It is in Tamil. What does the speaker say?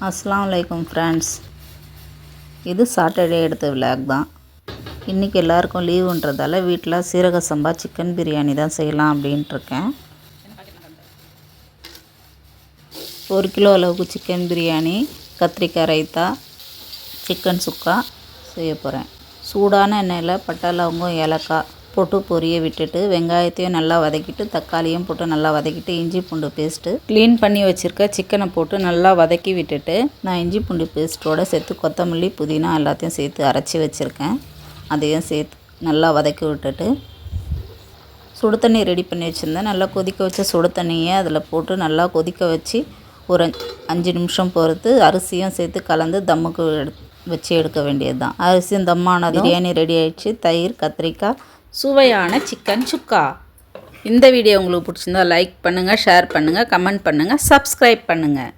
அஸ்ஸலாமு அலைக்கும் ஃப்ரெண்ட்ஸ். இது சாட்டர்டே எடுத்த விலாக் தான். இன்றைக்கி எல்லாருக்கும் லீவுன்றதால வீட்டில் சீரக சம்பா சிக்கன் பிரியாணி தான் செய்யலாம் அப்படின்ட்டுருக்கேன். 1 கிலோ அளவுக்கு சிக்கன் பிரியாணி, கத்திரிக்காய் ரைத்தா, சிக்கன் சுக்கா செய்ய போகிறேன். சூடான எண்ணெயில் பட்டை லவங்கம் ஏலக்காய் போட்டு பொரிய விட்டுட்டு வெங்காயத்தையும் நல்லா வதக்கிட்டு தக்காளியும் போட்டு நல்லா வதக்கிட்டு இஞ்சி பூண்டு பேஸ்ட்டு க்ளீன் பண்ணி வச்சுருக்க சிக்கனை போட்டு நல்லா வதக்கி விட்டுட்டு நான் இஞ்சி பூண்டு பேஸ்ட்டோடு சேர்த்து கொத்தமல்லி புதினா எல்லாத்தையும் சேர்த்து அரைச்சி வச்சுருக்கேன். அதையும் சேர்த்து நல்லா வதக்கி விட்டுட்டு சுடு தண்ணி ரெடி பண்ணி வச்சுருந்தேன். நல்லா கொதிக்க வச்ச சுடு தண்ணியை அதில் போட்டு நல்லா கொதிக்க வச்சு ஒரு 5 நிமிஷம் பொறுத்து அரிசியும் சேர்த்து கலந்து தம்முக்கு வச்சு எடுக்க வேண்டியது தான். அரிசியும் தம்மான பிரியாணி ரெடி ஆகிடுச்சு. தயிர், கத்திரிக்காய், சுவையான சிக்கன் சுக்கா. இந்த வீடியோ உங்களுக்கு பிடிச்சிருந்தா லைக் பண்ணுங்கள், ஷேர் பண்ணுங்கள், கமெண்ட் பண்ணுங்கள், சப்ஸ்கிரைப் பண்ணுங்கள்.